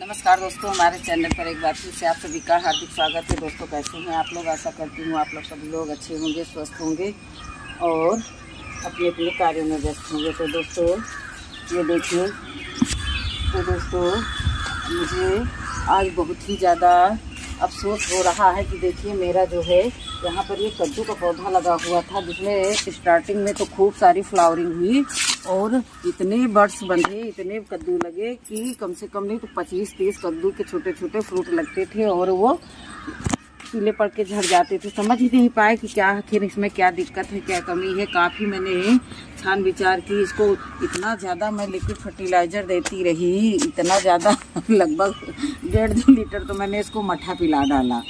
नमस्कार दोस्तों, हमारे चैनल पर एक बार फिर से आप सभी का हार्दिक स्वागत है। दोस्तों कैसे हैं आप लोग? आशा करती हूँ आप लोग सभी लोग अच्छे होंगे, स्वस्थ होंगे और अपने अपने कार्यों में व्यस्त होंगे। तो दोस्तों ये देखिए, तो दोस्तों मुझे आज बहुत ही ज़्यादा अफसोस हो रहा है कि देखिए मेरा जो है यहाँ पर ये कद्दू का पौधा लगा हुआ था, जिसमें स्टार्टिंग में तो खूब सारी फ्लावरिंग हुई और इतने बड्स बंधे, इतने कद्दू लगे कि कम से कम नहीं तो 25-30 कद्दू के छोटे छोटे फ्रूट लगते थे और वो पीले पड़ के झड़ जाते थे। समझ ही नहीं पाए कि क्या आखिर इसमें क्या दिक्कत है, क्या कमी है। काफ़ी मैंने छान विचार की, इसको इतना ज़्यादा मैं लिक्विड फर्टिलाइज़र देती रही, इतना ज़्यादा लगभग 1.5-2 लीटर तो मैंने इसको मट्ठा पिला डाला,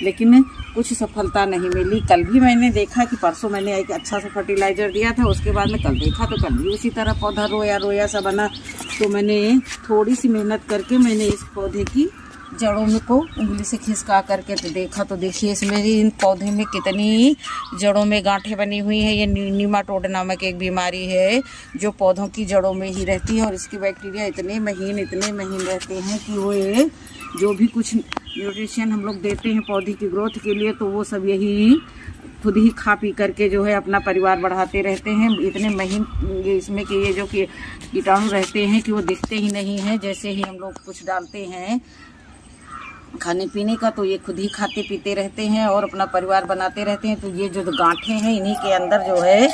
लेकिन कुछ सफलता नहीं मिली। कल भी मैंने देखा कि परसों मैंने एक अच्छा सा फर्टिलाइज़र दिया था, उसके बाद में कल देखा तो कल भी उसी तरह पौधा रोया सा बना। तो मैंने थोड़ी सी मेहनत करके मैंने इस पौधे की जड़ों में को उंगली से खिसका करके तो देखा, तो देखिए इसमें इन पौधे में कितनी जड़ों में गांठें बनी हुई हैं। ये नीमाटोड नामक एक बीमारी है जो पौधों की जड़ों में ही रहती है और इसकी बैक्टीरिया इतने महीन रहते हैं कि वो ये जो भी कुछ न्यूट्रिशन हम लोग देते हैं पौधे की ग्रोथ के लिए, तो वो सब यही खुद ही खा पी करके जो है अपना परिवार बढ़ाते रहते हैं। इतने महीन इसमें कि ये जो कि कीटाणु रहते हैं कि वो दिखते ही नहीं हैं। जैसे ही हम लोग कुछ डालते हैं खाने पीने का तो ये खुद ही खाते पीते रहते हैं और अपना परिवार बनाते रहते हैं। तो ये जो गांठें हैं इन्हीं के अंदर जो है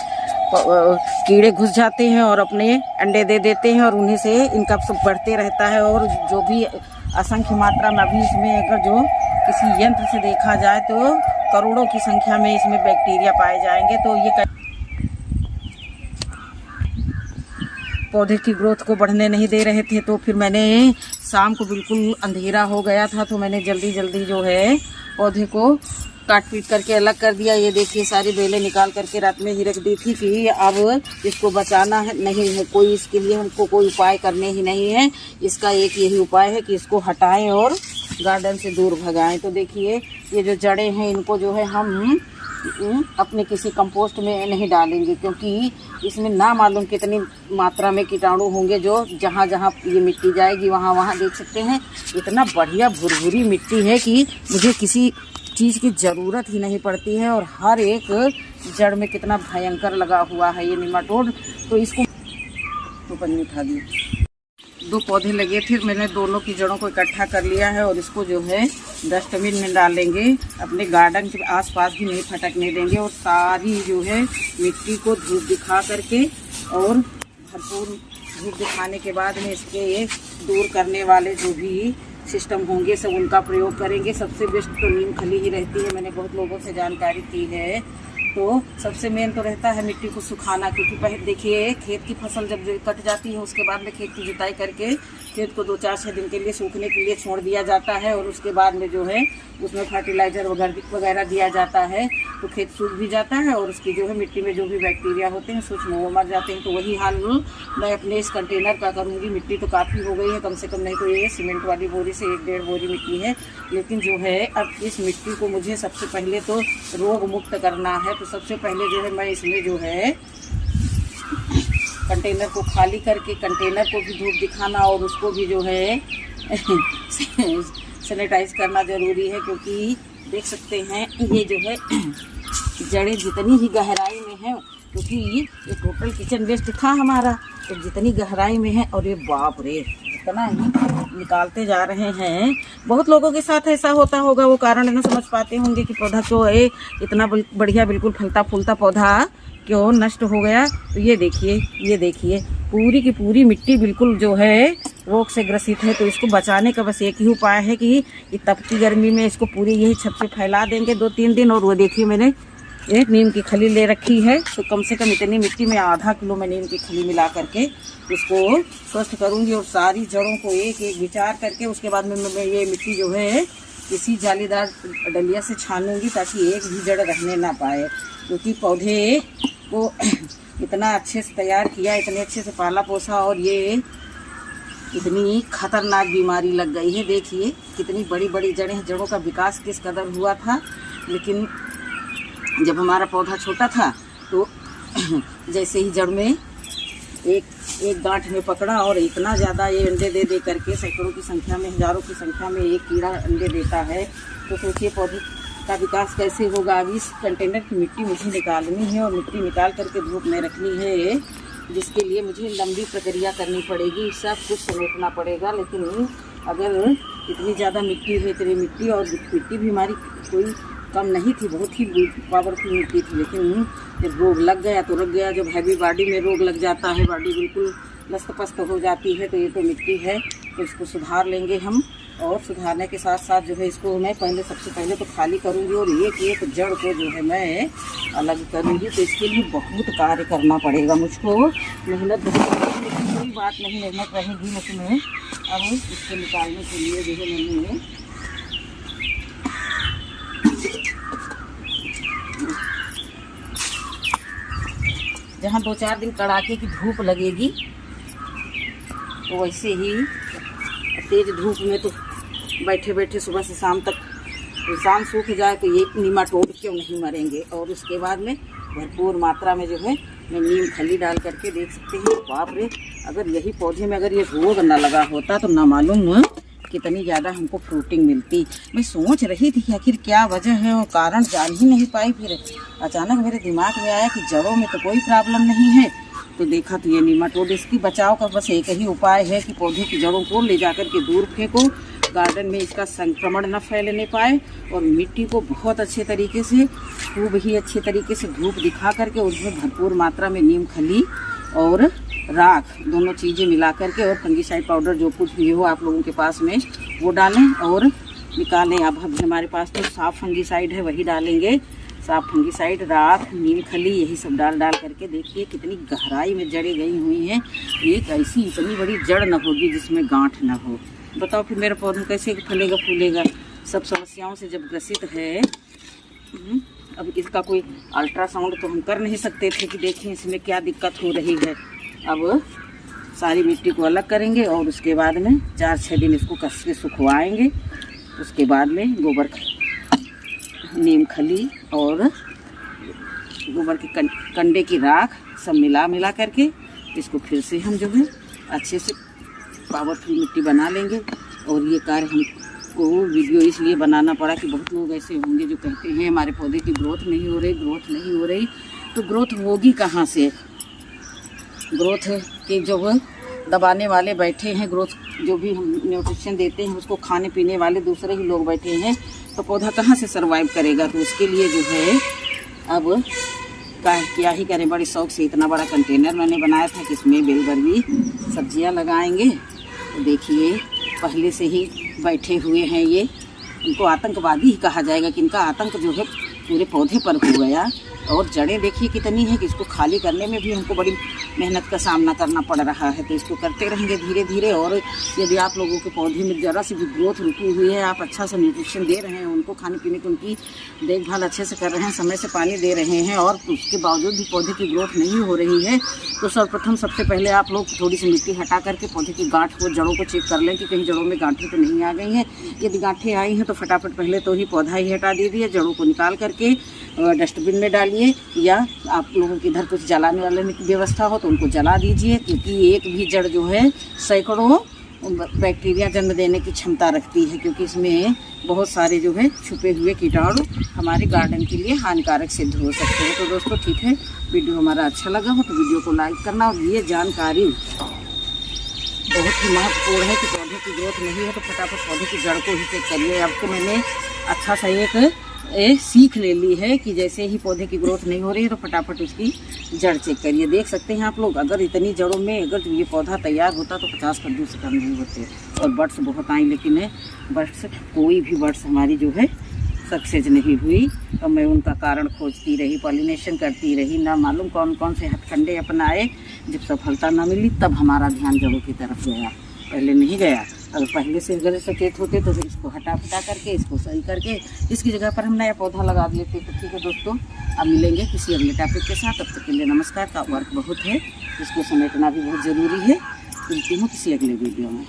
कीड़े घुस जाते हैं और अपने अंडे दे देते हैं और उन्हीं से इनका सब बढ़ते रहता है। और जो भी असंख्य मात्रा में अभी इसमें अगर जो किसी यंत्र से देखा जाए तो करोड़ों की संख्या में इसमें बैक्टीरिया पाए जाएंगे। तो ये पौधे की ग्रोथ को बढ़ने नहीं दे रहे थे। तो फिर मैंने शाम को बिल्कुल अंधेरा हो गया था तो मैंने जल्दी जो है पौधे को काट पीट करके अलग कर दिया। ये देखिए सारी बेलें निकाल करके रात में ही रख दी थी कि अब इसको बचाना है नहीं है कोई, इसके लिए हमको कोई उपाय करने ही नहीं है। इसका एक यही उपाय है कि इसको हटाएं और गार्डन से दूर भगाएं। तो देखिए ये जो जड़ें हैं इनको जो है हम अपने किसी कंपोस्ट में नहीं डालेंगे, क्योंकि इसमें ना मालूम कितनी मात्रा में कीटाणु होंगे जो जहाँ जहाँ ये मिट्टी जाएगी वहाँ देख सकते हैं इतना बढ़िया भुरभुरी मिट्टी है कि मुझे किसी चीज़ की ज़रूरत ही नहीं पड़ती है। और हर एक जड़ में कितना भयंकर लगा हुआ है ये नीमाटोड। तो इसको तो पन्नी उठा दी। 2 पौधे लगे थे, मैंने दोनों की जड़ों को इकट्ठा कर लिया है और इसको जो है डस्टबिन में डालेंगे। अपने गार्डन के आसपास भी नहीं फटकने देंगे और सारी जो है मिट्टी को धूप दिखा करके और भरपूर धूप दिखाने के बाद में इसके ये दूर करने वाले जो भी सिस्टम होंगे सब उनका प्रयोग करेंगे। सबसे बेस्ट तो नीम खली ही रहती है, मैंने बहुत लोगों से जानकारी की है। तो सबसे मेन तो रहता है मिट्टी को सुखाना, क्योंकि पहले देखिए खेत की फसल जब कट जाती है उसके बाद में खेत की जुताई करके खेत को 2-4-6 दिन के लिए सूखने के लिए छोड़ दिया जाता है और उसके बाद में जो है उसमें फर्टिलाइज़र वगैरह दिया जाता है। तो खेत सूख भी जाता है और उसकी जो है मिट्टी में जो भी बैक्टीरिया होते हैं सूक्ष्म वो मर जाते हैं। तो वही हाल मैं अपने इस कंटेनर का करूँगी। मिट्टी तो काफ़ी हो गई है, कम से कम नहीं तो ये सीमेंट वाली बोरी से 1-1.5 बोरी मिट्टी है, लेकिन जो है अब इस मिट्टी को मुझे सबसे पहले तो रोग मुक्त करना है। तो सबसे पहले जो है मैं इसमें जो है कंटेनर को खाली करके कंटेनर को भी धूप दिखाना और उसको भी जो है सैनिटाइज करना ज़रूरी है, क्योंकि देख सकते हैं ये जो है जड़ें जितनी ही गहराई में हैं, क्योंकि ये टोटल किचन वेस्ट था हमारा, तो जितनी गहराई में है और ये बाप रे इतना ही निकालते जा रहे हैं। बहुत लोगों के साथ ऐसा होता होगा, वो कारण नहीं समझ पाते होंगे कि पौधा क्यों है इतना बढ़िया बिल्कुल फलता फूलता पौधा क्यों नष्ट हो गया। तो ये देखिए पूरी की पूरी मिट्टी बिल्कुल जो है रोग से ग्रसित है। तो इसको बचाने का बस एक ही उपाय है कि ये तपती गर्मी में इसको पूरी यही छत पे फैला देंगे 2-3 दिन। और वो देखिए मैंने एक नीम की खली ले रखी है, तो कम से कम इतनी मिट्टी में आधा किलो मैं नीम की खली मिला करके उसको स्वस्थ करूँगी और सारी जड़ों को एक विचार करके उसके बाद में मैं ये मिट्टी जो है किसी जालीदार डलिया से छानूंगी ताकि एक भी जड़ रहने ना पाए। क्योंकि पौधे को इतना अच्छे से तैयार किया, इतने अच्छे से पाला पोसा और ये इतनी खतरनाक बीमारी लग गई है। देखिए कितनी बड़ी बड़ी जड़ें हैं, जड़ों का विकास किस कदर हुआ था। लेकिन जब हमारा पौधा छोटा था तो जैसे ही जड़ में एक एक गांठ में पकड़ा और इतना ज़्यादा ये अंडे दे करके सैकड़ों की संख्या में, हज़ारों की संख्या में एक कीड़ा अंडे देता है। तो सोचिए पौधे का विकास कैसे होगा। अभी इस कंटेनर की मिट्टी मुझे निकालनी है और मिट्टी निकाल करके धूप में रखनी है, जिसके लिए मुझे लंबी प्रक्रिया करनी पड़ेगी, सब कुछ समेटना पड़ेगा। लेकिन अगर इतनी ज़्यादा मिट्टी है, इतनी मिट्टी, और मिट्टी भी हमारी कोई कम नहीं थी, बहुत ही पावरफुल मिट्टी थी, लेकिन जब रोग लग गया तो लग गया। जब हैवी बॉडी में रोग लग जाता है, बॉडी बिल्कुल लस्त पस्त हो जाती है, तो ये तो मिट्टी है, तो इसको सुधार लेंगे हम। और सुधारने के साथ साथ जो है इसको मैं सबसे पहले तो खाली करूँगी और एक जड़ को जो है मैं अलग करूँगी। तो इसके लिए बहुत कार्य करना पड़ेगा मुझको, मेहनत बहुत, लेकिन कोई बात नहीं, मेहनत रहेगी मुझमें। अब इसको निकालने के लिए जो है मैंने जहाँ 2-4 दिन कड़ाके की धूप लगेगी, तो वैसे ही तेज़ धूप में तो बैठे बैठे सुबह से शाम तक इंसान सूख जाए तो ये नीमाटोड क्यों नहीं मरेंगे। और उसके बाद में भरपूर मात्रा में जो है मैं नीम खली डाल करके, देख सकते हैं, बाप रे, अगर यही पौधे में अगर ये रोग ना लगा होता तो ना मालूम कितनी ज़्यादा हमको फ्रूटिंग मिलती। मैं सोच रही थी कि आखिर क्या वजह है और कारण जान ही नहीं पाई। फिर अचानक मेरे दिमाग में आया कि जड़ों में तो कोई प्रॉब्लम नहीं है, तो देखा तो ये नीमाटोड। इसकी बचाव का बस एक ही उपाय है कि पौधे की जड़ों को ले जाकर के दूर फेंको, गार्डन में इसका संक्रमण न फैलने पाए, और मिट्टी को बहुत अच्छे तरीके से, खूब ही अच्छे तरीके से धूप दिखा करके उसमें भरपूर मात्रा में नीम खली और राख दोनों चीज़ें मिला करके, और फंगीसाइड पाउडर जो कुछ भी हो आप लोगों के पास में वो डालें और निकालें। अब हमारे पास तो साफ फंगीसाइड है, वही डालेंगे। साफ फंगीसाइड, राख, नीम खली, यही सब डाल करके देखिए कितनी गहराई में जड़ें गई हुई हैं। एक ऐसी इतनी बड़ी जड़ न होगी जिसमें गांठ न हो। बताओ फिर मेरा पौधा कैसे फलेगा फूलेगा। सब समस्याओं से जब ग्रसित है। अब इसका कोई अल्ट्रासाउंड तो हम कर नहीं सकते थे कि देखें इसमें क्या दिक्कत हो रही है। अब सारी मिट्टी को अलग करेंगे और उसके बाद में 4-6 दिन इसको कस के सुखवाएंगे। उसके बाद में गोबर, नीम खली और गोबर के कंडे की राख सब मिला करके इसको फिर से हम जो है अच्छे से पावरफुल मिट्टी बना लेंगे। और ये कार्य हमको वीडियो इसलिए बनाना पड़ा कि बहुत लोग ऐसे होंगे जो कहते हैं हमारे पौधे की ग्रोथ नहीं हो रही। तो ग्रोथ होगी कहाँ से। ग्रोथ के जो दबाने वाले बैठे हैं, ग्रोथ जो भी हम न्यूट्रिशन देते हैं उसको खाने पीने वाले दूसरे ही लोग बैठे हैं, तो पौधा कहाँ से सर्वाइव करेगा। तो उसके लिए जो है अब क्या ही करें, बड़े शौक से इतना बड़ा कंटेनर मैंने बनाया था कि इसमें बेलबर्गी सब्जियां लगाएंगे। तो देखिए पहले से ही बैठे हुए हैं ये, इनको आतंकवादी ही कहा जाएगा कि इनका आतंक जो है पूरे पौधे पर हो गया। और जड़ें देखिए कितनी है कि इसको खाली करने में भी हमको बड़ी मेहनत का सामना करना पड़ रहा है। तो इसको करते रहेंगे धीरे धीरे। और यदि आप लोगों के पौधे में ज़रा सी भी ग्रोथ रुकी हुई है, आप अच्छा सा न्यूट्रिशन दे रहे हैं उनको, खाने पीने की उनकी देखभाल अच्छे से कर रहे हैं, समय से पानी दे रहे हैं, और उसके बावजूद भी पौधे की ग्रोथ नहीं हो रही है, तो सर्वप्रथम सबसे पहले आप लोग थोड़ी सी मिट्टी हटा करके पौधे की गांठ को, जड़ों को चेक कर लें कि कहीं जड़ों में गांठें तो नहीं आ गई हैं। यदि गांठें आई हैं तो फटाफट पहले तो ही पौधा ही हटा दीजिए, जड़ों को निकाल करके डस्टबिन में डालिए, या आप लोगों के इधर कुछ जलाने वाले की व्यवस्था हो तो उनको जला दीजिए, क्योंकि एक भी जड़ जो है सैकड़ों बैक्टीरिया जन्म देने की क्षमता रखती है, क्योंकि इसमें बहुत सारे जो है छुपे हुए कीटाणु हमारे गार्डन के लिए हानिकारक सिद्ध हो सकते हैं। तो दोस्तों ठीक है, वीडियो हमारा अच्छा लगा हो तो वीडियो को लाइक करना। और ये जानकारी बहुत ही महत्वपूर्ण है कि पौधे की ग्रोथ नहीं है तो फटाफट पौधे की जड़ को ही चेक करिए। आपको मैंने अच्छा सा एक सीख ले ली है कि जैसे ही पौधे की ग्रोथ नहीं हो रही है तो फटाफट उसकी जड़ चेक करिए। देख सकते हैं आप लोग, अगर इतनी जड़ों में अगर ये पौधा तैयार होता तो 50 कद्दू से कम नहीं होते। और बर्ड्स बहुत आई, लेकिन बर्ड्स कोई भी बर्ड्स हमारी जो है सक्सेस नहीं हुई। और मैं उनका कारण खोजती रही, पॉलिनेशन करती रही, ना मालूम कौन कौन से हथकंडे अपनाए। जब सफलता ना मिली तब हमारा ध्यान जड़ों की तरफ गया, पहले नहीं गया। अगर पहले से अगर सचेत होते तो फिर इसको हटा करके, इसको सही करके इसकी जगह पर हम नया पौधा लगा लेते। तो ठीक है दोस्तों, अब मिलेंगे किसी अगले टॉपिक के साथ। तब तक के लिए नमस्कार। का वर्क बहुत है, इसको समेटना भी बहुत ज़रूरी है। मिलती हूँ किसी अगले वीडियो में।